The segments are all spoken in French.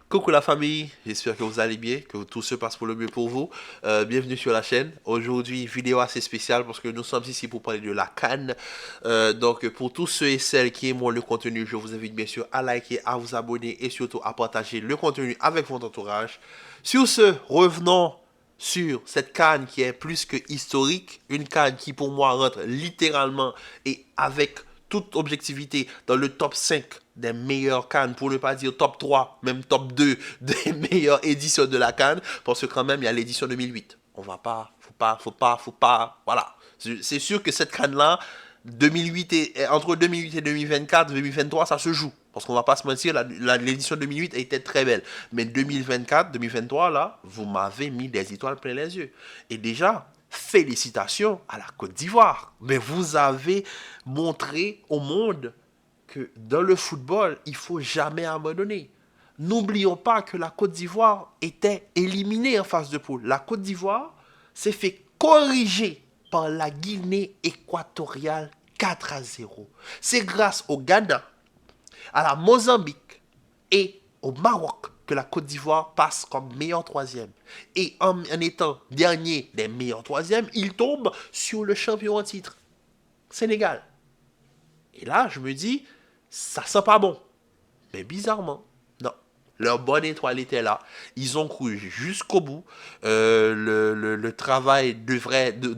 Coucou la famille, j'espère que vous allez bien, que tout se passe pour le mieux pour vous. Bienvenue sur la chaîne. Aujourd'hui, vidéo assez spéciale parce que nous sommes ici pour parler de la CAN. Donc pour tous ceux et celles qui aiment le contenu, je vous invite bien sûr à liker, à vous abonner et surtout à partager le contenu avec votre entourage. Sur ce, revenons sur cette CAN qui est plus que historique, une CAN qui pour moi rentre littéralement et avec toute objectivité dans le top 5 des meilleures CAN, pour ne pas dire top 3, même top 2 des meilleures éditions de la CAN, parce que quand même, il y a l'édition 2008. On va pas, faut pas, voilà. C'est sûr que cette CAN-là, 2008 entre 2008 et 2024, 2023, ça se joue. Parce qu'on va pas se mentir, l'édition 2008 était très belle. Mais 2024, 2023, là, vous m'avez mis des étoiles plein les yeux. Et déjà, félicitations à la Côte d'Ivoire. Mais vous avez montré au monde que dans le football, il faut jamais abandonner. N'oublions pas que la Côte d'Ivoire était éliminée en phase de poule. La Côte d'Ivoire s'est fait corriger par la Guinée équatoriale 4-0. C'est grâce au Ghana, à la Mozambique et au Maroc que la Côte d'Ivoire passe comme meilleur troisième. Et en étant dernier des meilleurs troisièmes, il tombe sur le champion en titre, Sénégal. Et là, je me dis, ça sent pas bon. Mais bizarrement, non. Leur bonne étoile était là. Ils ont cru jusqu'au bout. Le travail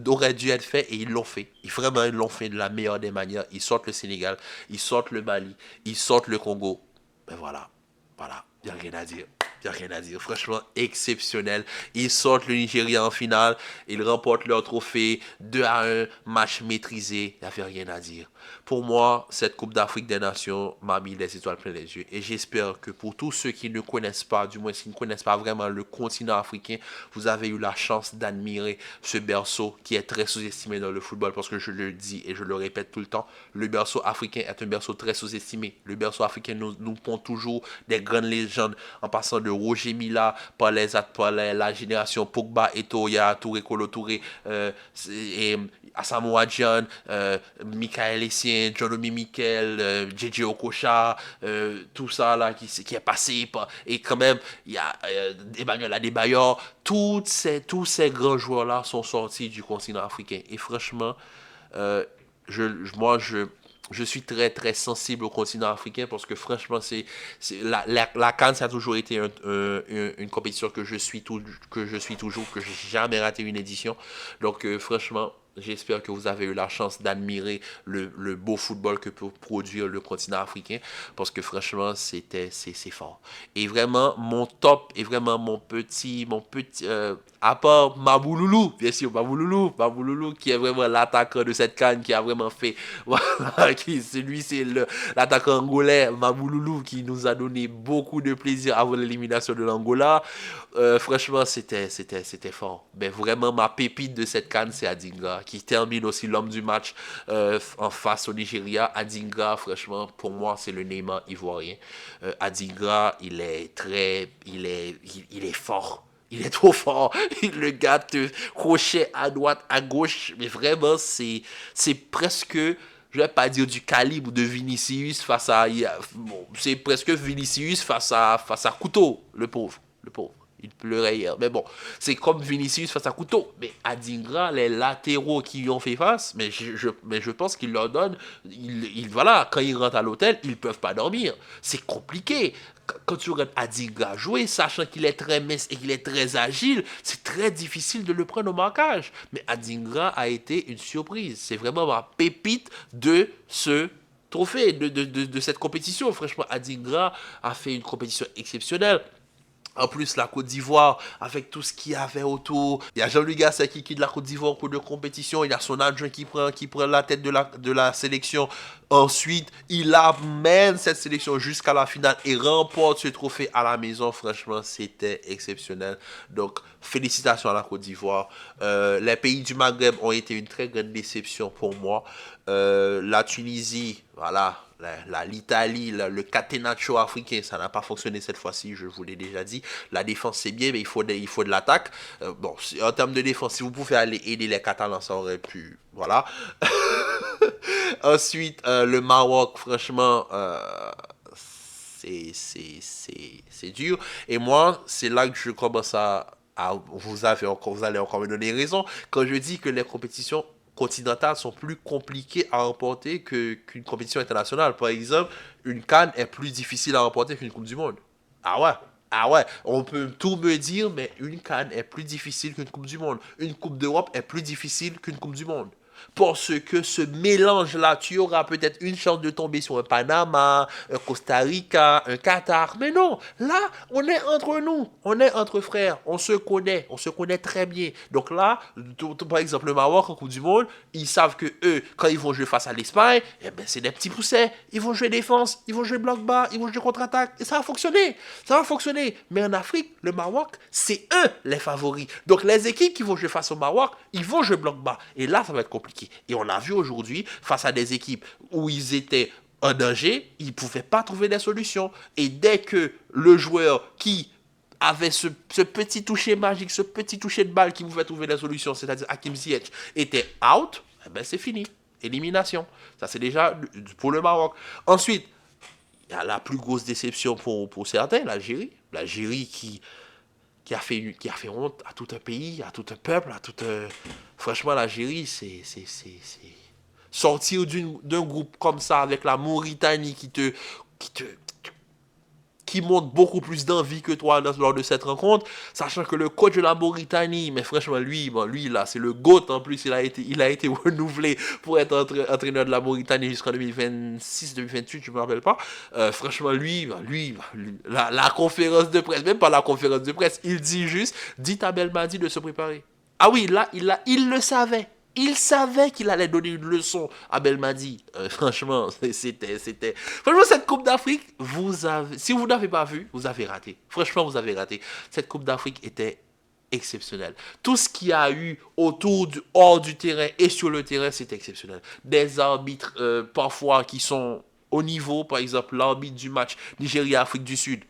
aurait dû être fait et ils l'ont fait. Vraiment, ils l'ont fait de la meilleure des manières. Ils sortent le Sénégal, ils sortent le Mali, ils sortent le Congo. Ben voilà, voilà, il n'y a rien à dire. Il n'y a rien à dire. Franchement, exceptionnel. Ils sortent le Nigeria en finale. Ils remportent leur trophée 2-1. Match maîtrisé. Il n'y avait rien à dire. Pour moi, cette Coupe d'Afrique des Nations m'a mis les étoiles plein les yeux. Et j'espère que pour tous ceux qui ne connaissent pas, du moins qui ne connaissent pas vraiment le continent africain, vous avez eu la chance d'admirer ce berceau qui est très sous-estimé dans le football. Parce que je le dis et je le répète tout le temps, le berceau africain est un berceau très sous-estimé. Le berceau africain nous pond toujours des grandes légendes en passant de Roger Mila par la génération Pogba, Eto'o, Touré, Kolo Touré, et Asamoah Gyan, Michael Essien, John Obi Mikel, JJ Okocha, tout ça là qui est passé par, et quand même il y a Emmanuel Adebayor, tous ces grands joueurs là sont sortis du continent africain et franchement euh, je, moi je suis très très sensible au continent africain parce que franchement la CAN ça a toujours été une compétition que je suis toujours, que j'ai jamais raté une édition. Donc franchement, j'espère que vous avez eu la chance d'admirer le beau football que peut produire le continent africain parce que franchement c'est fort. Et vraiment mon top et vraiment mon petit à part Mabouloulou, bien sûr, Mabouloulou qui est vraiment l'attaquant de cette canne qui a vraiment fait, voilà, c'est l'attaquant angolais, Mabouloulou, qui nous a donné beaucoup de plaisir avant l'élimination de l'Angola. Franchement, c'était fort. Mais vraiment, ma pépite de cette canne, c'est Adingra, qui termine aussi l'homme du match en face au Nigeria. Adingra, franchement, pour moi, c'est le Neymar ivoirien. Adingra, il est fort. Il est trop fort. Le gars te crochet à droite, à gauche. Mais vraiment, c'est presque, je vais pas dire du calibre de Vinicius face à. Bon, c'est presque Vinicius face à Couteau, le pauvre. Le pauvre. Il pleurait hier. Mais bon, c'est comme Vinicius face à Couteau. Mais Adingra, les latéraux qui lui ont fait face, mais je pense qu'il leur donne. Voilà, quand ils rentrent à l'hôtel, ils ne peuvent pas dormir. C'est compliqué. Quand tu regardes Adingra jouer, sachant qu'il est très mince et qu'il est très agile, c'est très difficile de le prendre au marquage. Mais Adingra a été une surprise. C'est vraiment ma pépite de ce trophée, de cette compétition. Franchement, Adingra a fait une compétition exceptionnelle. En plus, la Côte d'Ivoire, avec tout ce qu'il y avait autour, il y a Jean-Louis Gasset qui quitte la Côte d'Ivoire en cours de compétition, il y a son adjoint qui prend la tête de la sélection. Ensuite, il amène cette sélection jusqu'à la finale et remporte ce trophée à la maison. Franchement, c'était exceptionnel. Donc, félicitations à la Côte d'Ivoire. Les pays du Maghreb ont été une très grande déception pour moi. La Tunisie, voilà, l'Italie, le catenaccio africain, ça n'a pas fonctionné cette fois-ci, je vous l'ai déjà dit. La défense, c'est bien, mais il faut de l'attaque. Bon, en termes de défense, si vous pouvez aller aider les Catalans, ça aurait pu. Voilà. Ensuite, le Maroc, franchement, c'est dur. Et moi, c'est là que je commence vous allez encore me donner raison quand je dis que les compétitions continentales sont plus compliquées à remporter qu'une compétition internationale. Par exemple, une CAN est plus difficile à remporter qu'une Coupe du Monde. Ah ouais? Ah ouais, on peut tout me dire, mais une CAN est plus difficile qu'une Coupe du Monde. Une Coupe d'Europe est plus difficile qu'une Coupe du Monde. Parce que ce mélange-là, tu auras peut-être une chance de tomber sur un Panama, un Costa Rica, un Qatar. Mais non, là, on est entre nous, on est entre frères, on se connaît très bien. Donc là, par exemple, le Maroc en Coupe du Monde, ils savent que eux, quand ils vont jouer face à l'Espagne, eh ben, c'est des petits poussets. Ils vont jouer défense, ils vont jouer bloc bas, ils vont jouer contre-attaque. Et ça va fonctionner. Ça va fonctionner. Mais en Afrique, le Maroc, c'est eux les favoris. Donc les équipes qui vont jouer face au Maroc, ils vont jouer bloc bas. Et là, ça va être compliqué. Et on a vu aujourd'hui, face à des équipes où ils étaient en danger, ils ne pouvaient pas trouver des solutions. Et dès que le joueur qui avait ce petit toucher magique, ce petit toucher de balle qui pouvait trouver la solution, c'est-à-dire Hakim Ziyech, était out, eh ben c'est fini. Élimination. Ça, c'est déjà pour le Maroc. Ensuite, il y a la plus grosse déception pour certains, l'Algérie. L'Algérie qui a fait honte à tout un pays, à tout un peuple, à tout un... Franchement, l'Algérie, c'est sortir d'un groupe comme ça avec la Mauritanie qui te qui montre beaucoup plus d'envie que toi lors de cette rencontre, sachant que le coach de la Mauritanie, mais franchement, lui là, c'est le GOAT en plus, il a été renouvelé pour être entraîneur de la Mauritanie jusqu'en 2026, 2028, je ne me rappelle pas. Franchement, lui, la conférence de presse, même pas la conférence de presse, il dit juste, dites à Belmadi de se préparer. Ah oui, là, il le savait. Il savait qu'il allait donner une leçon à Belmadi. Franchement, c'était... Franchement, cette Coupe d'Afrique, si vous n'avez pas vu, vous avez raté. Franchement, vous avez raté. Cette Coupe d'Afrique était exceptionnelle. Tout ce qu'il y a eu hors du terrain et sur le terrain, c'était exceptionnel. Des arbitres, parfois, qui sont au niveau, par exemple, l'arbitre du match Nigeria-Afrique du Sud,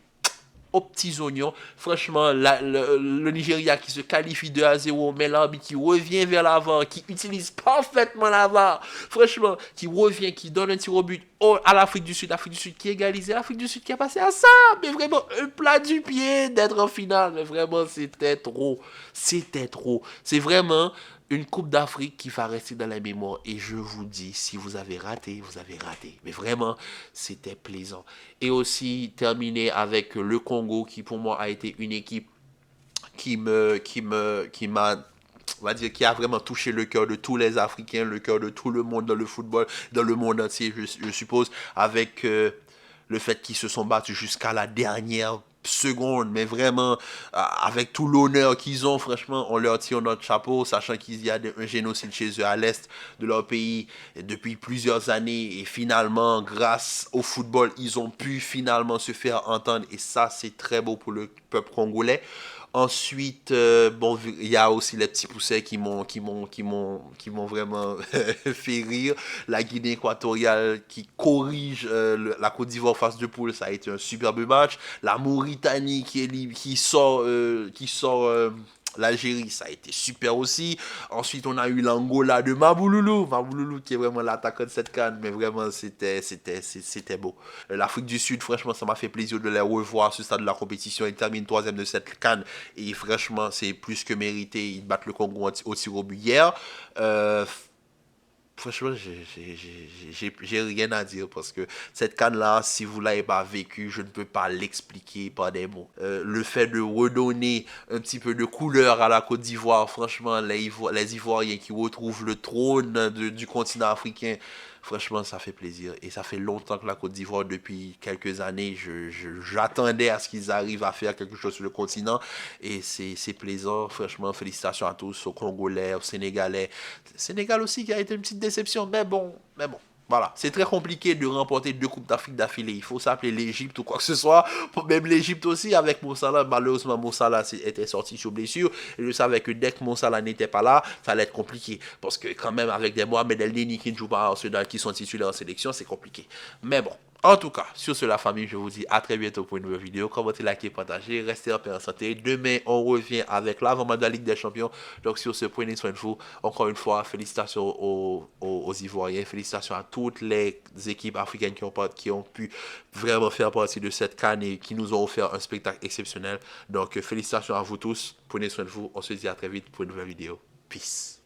aux petits oignons. Franchement, le Nigeria qui se qualifie 2-0, mais l'arbitre qui revient vers l'avant, qui utilise parfaitement l'avant, franchement, qui revient, qui donne un tir au but à l'Afrique du Sud qui égalise, l'Afrique du Sud qui a passé à ça, mais vraiment, un plat du pied d'être en finale, mais vraiment, c'était trop, c'est vraiment une Coupe d'Afrique qui va rester dans la mémoire. Et je vous dis, si vous avez raté, vous avez raté. Mais vraiment, c'était plaisant. Et aussi, terminer avec le Congo, qui pour moi a été une équipe qui m'a on va dire, qui a vraiment touché le cœur de tous les Africains, le cœur de tout le monde dans le football, dans le monde entier, je suppose, avec le fait qu'ils se sont battus jusqu'à la dernière seconde, mais vraiment, avec tout l'honneur qu'ils ont, franchement, on leur tire notre chapeau, sachant qu'il y a un génocide chez eux à l'est de leur pays depuis plusieurs années, et finalement, grâce au football, ils ont pu finalement se faire entendre, et ça, c'est très beau pour le peuple congolais. Ensuite, bon, il y a aussi les petits poussets qui m'ont vraiment fait rire. La Guinée équatoriale qui corrige la Côte d'Ivoire face de poule, ça a été un superbe match. La Mauritanie qui sort l'Algérie, ça a été super aussi. Ensuite, on a eu l'Angola de Mabouloulou qui est vraiment l'attaquant de cette CAN, mais vraiment, c'était beau. L'Afrique du Sud, franchement, ça m'a fait plaisir de les revoir à ce stade de la compétition. Ils terminent troisième de cette CAN et franchement, c'est plus que mérité. Ils battent le Congo au tir au but hier. Franchement, j'ai rien à dire parce que cette canne-là, si vous ne l'avez pas vécue, je ne peux pas l'expliquer par des mots. Le fait de redonner un petit peu de couleur à la Côte d'Ivoire, franchement, les Ivoiriens qui retrouvent le trône du continent africain, franchement, ça fait plaisir. Et ça fait longtemps que la Côte d'Ivoire, depuis quelques années, j'attendais à ce qu'ils arrivent à faire quelque chose sur le continent. Et c'est plaisant. Franchement, félicitations à tous, aux Congolais, aux Sénégalais. Sénégal aussi qui a été une petite déception. Mais bon. Voilà, c'est très compliqué de remporter 2 Coupes d'Afrique d'affilée. Il faut s'appeler l'Égypte ou quoi que ce soit. Même l'Égypte aussi, avec Moussala, malheureusement, Moussala était sorti sur blessure. Et je savais que dès que Moussala n'était pas là, ça allait être compliqué. Parce que quand même, avec des Mohamed El Neni qui ne jouent pas à Arsenal, qui sont titulaires en sélection, c'est compliqué. Mais bon, En tout cas, sur ce, la famille, je vous dis à très bientôt pour une nouvelle vidéo. Commentez, likez, partagez, restez en paix, en santé. Demain, on revient avec l'avant-match de la Ligue des Champions. Donc, sur ce, prenez soin de vous. Encore une fois, félicitations aux Ivoiriens. Félicitations à toutes les équipes africaines qui ont pu vraiment faire partie de cette CAN et qui nous ont offert un spectacle exceptionnel. Donc, félicitations à vous tous. Prenez soin de vous. On se dit à très vite pour une nouvelle vidéo. Peace.